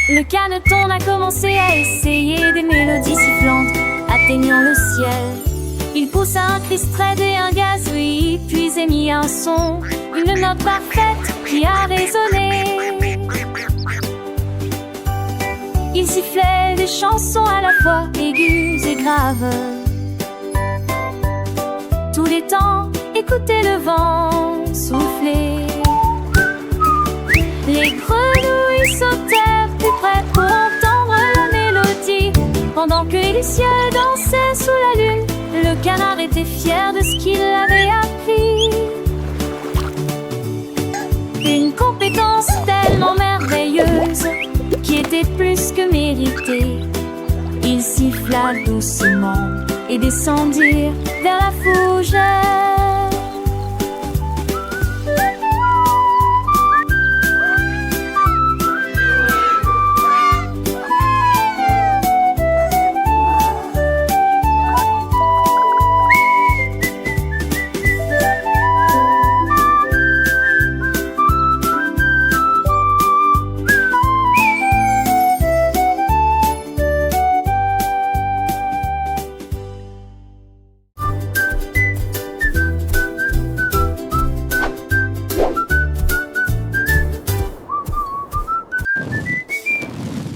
Le caneton a commencé à essayer des mélodies sifflantes, atteignant le ciel. Il poussa un cri strait et un gazouillis, puis émit un son, une note parfaite qui a résonné. Il sifflait des chansons à la fois aiguës et graves. Tous les temps, écoutez le vent souffler. Les grenouilles sautèrent plus près pour entendre la mélodie. Pendant que les cieux dansaient sous la lune, le canard était fier de ce qu'il avait appris. Une compétence tellement merveilleuse qui était plus que méritée. Il siffla doucement et descendirent vers la fougère.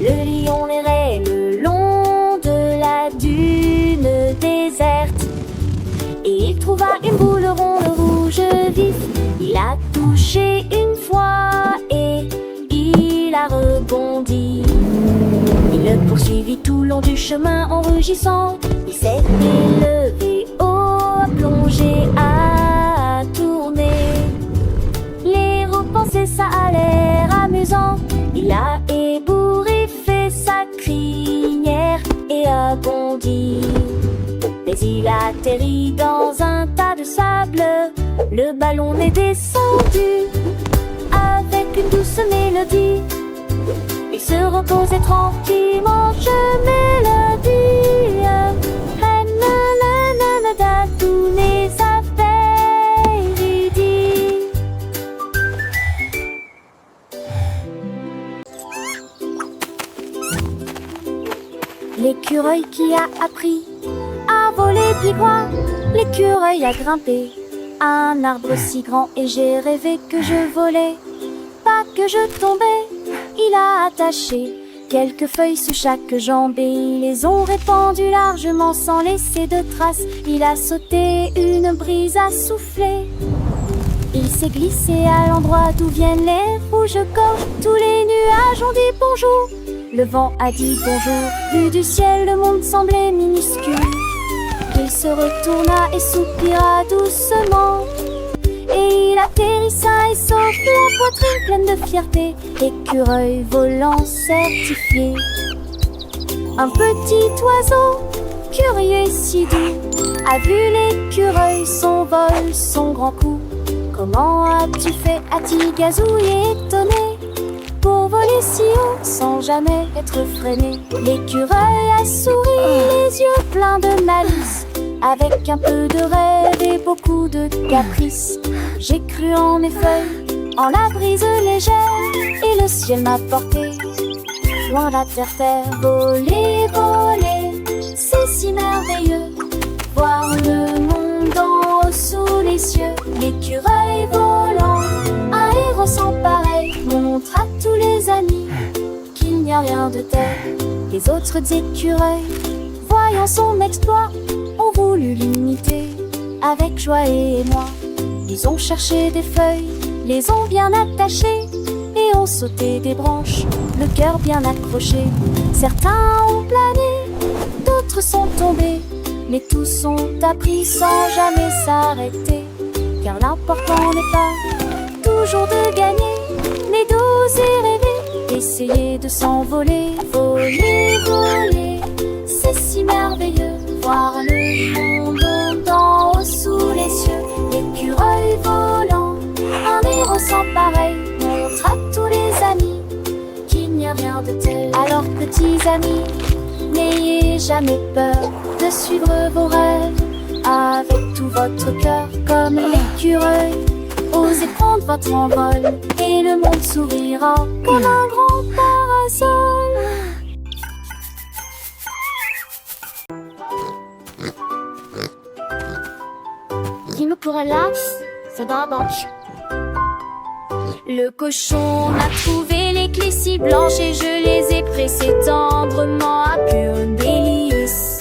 Le lion errait le long de la dune déserte et il trouva une boule ronde rouge vif. Il a touché une fois et il a rebondi. Il le poursuivit tout le long du chemin en rugissant. Il s'est élevé haut, a plongé, a tourné. Les roues pensaient ça a l'air amusant. Il a ébouriffé sa crinière et a bondi. Mais il a atterri dans un tas de sable. Le ballon est descendu avec une douce mélodie. Il se reposait tranquillement, je mélodie. Tous les affaires dit. L'écureuil qui a appris à voler pieds droits. L'écureuil a grimpé à un arbre si grand et j'ai rêvé que je volais, pas que je tombais. Il a attaché quelques feuilles sous chaque jambe et ils les ont répandues largement sans laisser de traces. Il a sauté, une brise a soufflé. Il s'est glissé à l'endroit d'où viennent les rouges-gorges. Tous les nuages ont dit bonjour. Le vent a dit bonjour. Vu du ciel, le monde semblait minuscule. Il se retourna et soupira doucement. Et il atterrit sain et sauf, la poitrine pleine de fierté. Écureuil volant certifié. Un petit oiseau, curieux et si doux, a vu l'écureuil, son vol, son grand coup. Comment as-tu fait, a-t-il gazouillé étonné, pour voler si haut sans jamais être freiné? L'écureuil a souri, les yeux pleins de malice, avec un peu de rêve et beaucoup de caprice. J'ai cru en mes feuilles, en la brise légère, et le ciel m'a porté loin la terre. Voler, voler, c'est si merveilleux, voir le monde en haut sous les cieux. L'écureuil volant, un héros sans pareil, montre à tous les amis qu'il n'y a rien de tel. Les autres écureuils, voyant son exploit, ont voulu l'imiter avec joie et émoi. Ils ont cherché des feuilles, les ont bien attachées et ont sauté des branches, le cœur bien accroché. Certains ont plané, d'autres sont tombés, mais tous ont appris sans jamais s'arrêter. Car l'important n'est pas toujours de gagner, mais d'oser rêver, essayer de s'envoler. Voler, voler, c'est si merveilleux, voir le monde d'en haut sous les cieux. L'écureuil volant, un héros sans pareil, montre à tous les amis qu'il n'y a rien de tel. Alors petits amis, n'ayez jamais peur de suivre vos rêves avec tout votre cœur. Comme l'écureuil, Osez prendre votre envol et le monde sourira comme un grand parasol. Dis-moi pour un lax, c'est dans la banque. Le cochon a trouvé les clés si blanches et je les ai pressées tendrement à pure délice.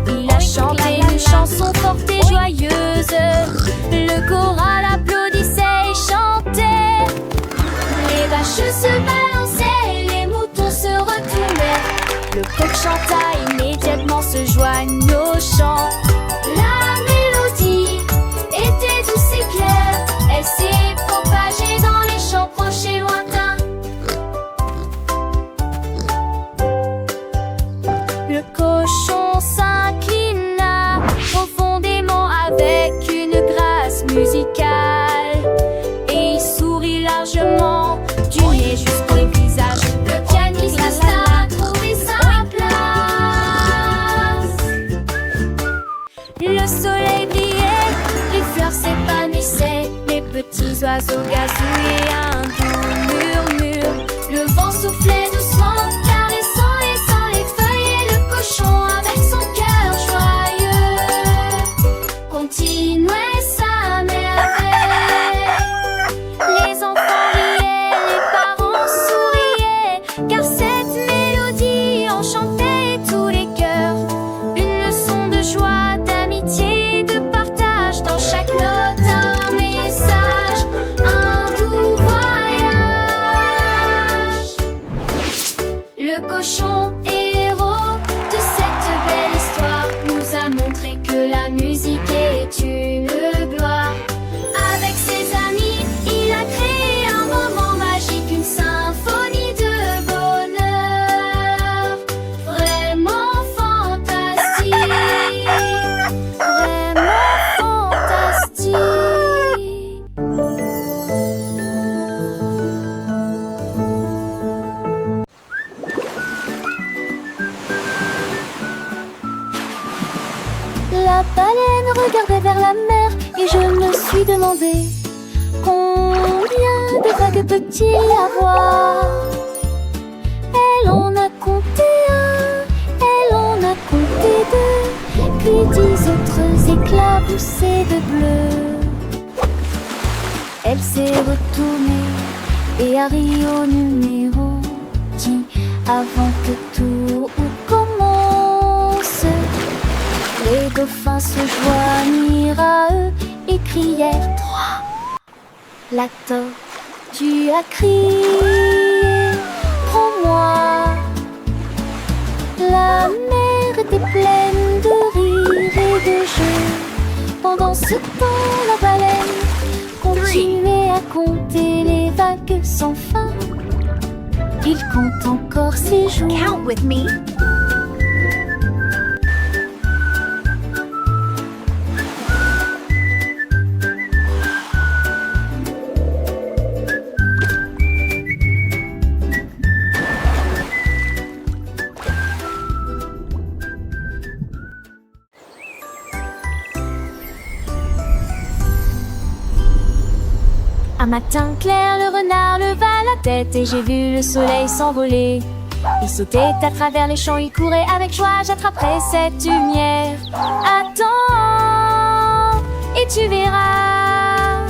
Il a chanté une chanson forte et joyeuse. Le choral applaudissait et chantait. Les vaches se balançaient, les moutons se retournaient. Le coq chanta immédiatement se joignent au chant. La mélodie était douce et claire. Elle s'est propagée dans les champs proches et lointains. Le cochon s'inclina profondément avec une grâce musicale et il sourit largement du nez jusqu'au visage. Le pianiste a trouvé sa place. Le soleil brillait, les fleurs s'épanouissaient, les petits oiseaux gazouillaient un doux murmure. Le vent soufflait doucement, caressant les feuilles et le cochon avec son cœur joyeux continuait sa merveille. Les enfants riaient, les parents souriaient, car cette mélodie enchantait tous les cœurs. Une leçon de joie, d'amitié, de partage, dans chaque note un message, un doux voyage. Le cochon, héros de cette belle histoire, nous a montré que la musique est une gloire. Avec ses amis, il a créé un moment magique, une symphonie de bonheur. Vraiment fantastique, vraiment fantastique. La baleine regardait vers la mer et je me suis demandé combien de vagues peut-il y avoir. Elle en a compté un, elle en a compté deux, puis 10 autres éclaboussés de bleu. Elle s'est retournée et a ri au numéro qui, avant que tout commence, les dauphins se joignirent à eux et crièrent 3. La tortue a crié, prends-moi. La mer était pleine de rire et de jeux. Pendant ce temps, la baleine continuait à compter les vagues sans fin. Il compte encore ses jours. Count with me. Un matin clair, le renard leva la tête et j'ai vu le soleil s'envoler. Il sautait à travers les champs, il courait avec joie, j'attraperai cette lumière. Attends, et tu verras.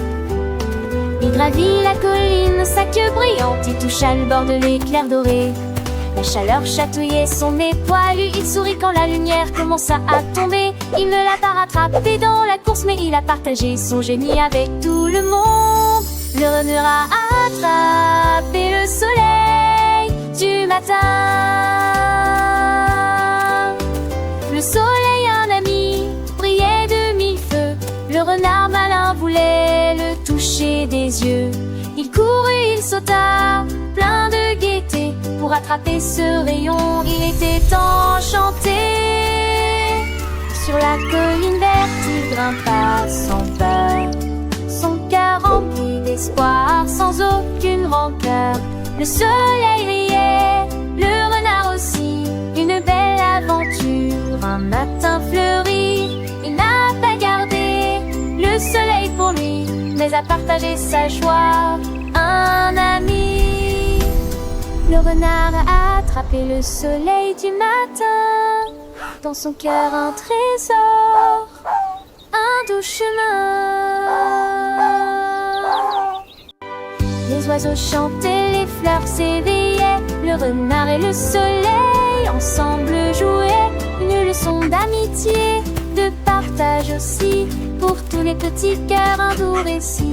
Il gravit la colline, sa queue brillante, il toucha le bord de l'éclair doré. La chaleur chatouillait son nez poilu, il sourit quand la lumière commença à tomber. Il ne l'a pas rattrapé dans la course, mais il a partagé son génie avec tout le monde. Le renard a attrapé le soleil du matin. Le soleil, un ami, brillait de mille feux. Le renard malin voulait le toucher des yeux. Il courut, il sauta, plein de gaieté. Pour attraper ce rayon, il était enchanté. Sur la colline verte, il grimpa sans peur, son cœur rempli d'espoir, sans aucune rancœur. Le soleil riait, le renard aussi, une belle aventure. Un matin fleuri, il n'a pas gardé prêts à partager sa joie. Un ami. Le renard a attrapé le soleil du matin. Dans son cœur un trésor, un doux chemin. Les oiseaux chantaient, les fleurs s'éveillaient. Le renard et le soleil ensemble jouaient. Une leçon d'amitié, de partage aussi. Pour tous les petits cœurs, un doux récit.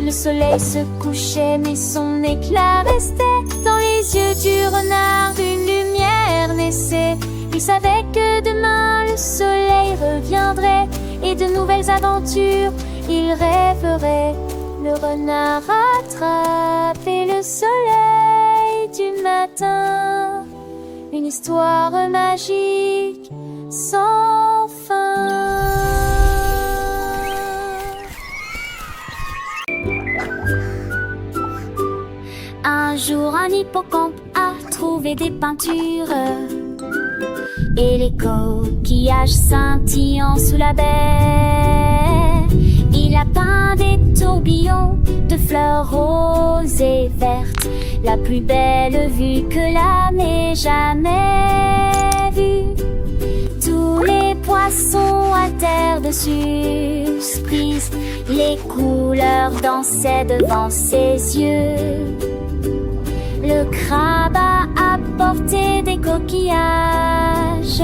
Le soleil se couchait, mais son éclat restait. Dans les yeux du renard, une lumière naissait. Il savait que demain le soleil reviendrait. Et de nouvelles aventures, il rêverait. Le renard attrapait le soleil du matin. Une histoire magique sans fin. Un jour, un hippocampe a trouvé des peintures et les coquillages scintillants sous la baie. Il a peint des tourbillons de fleurs roses et vertes, la plus belle vue que l'âme ait jamais vue. Tous les poissons à terre dessus surprise, les couleurs dansaient devant ses yeux. Le crabe a apporté des coquillages,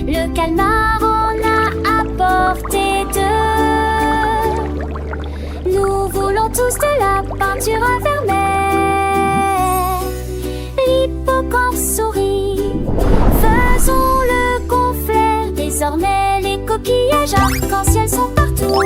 le calmar en a apporté deux. Nous voulons tous de la peinture à vermeil. L'hippocampe sourit, faisons le conflait. Désormais les coquillages arc-en-ciel sont partout.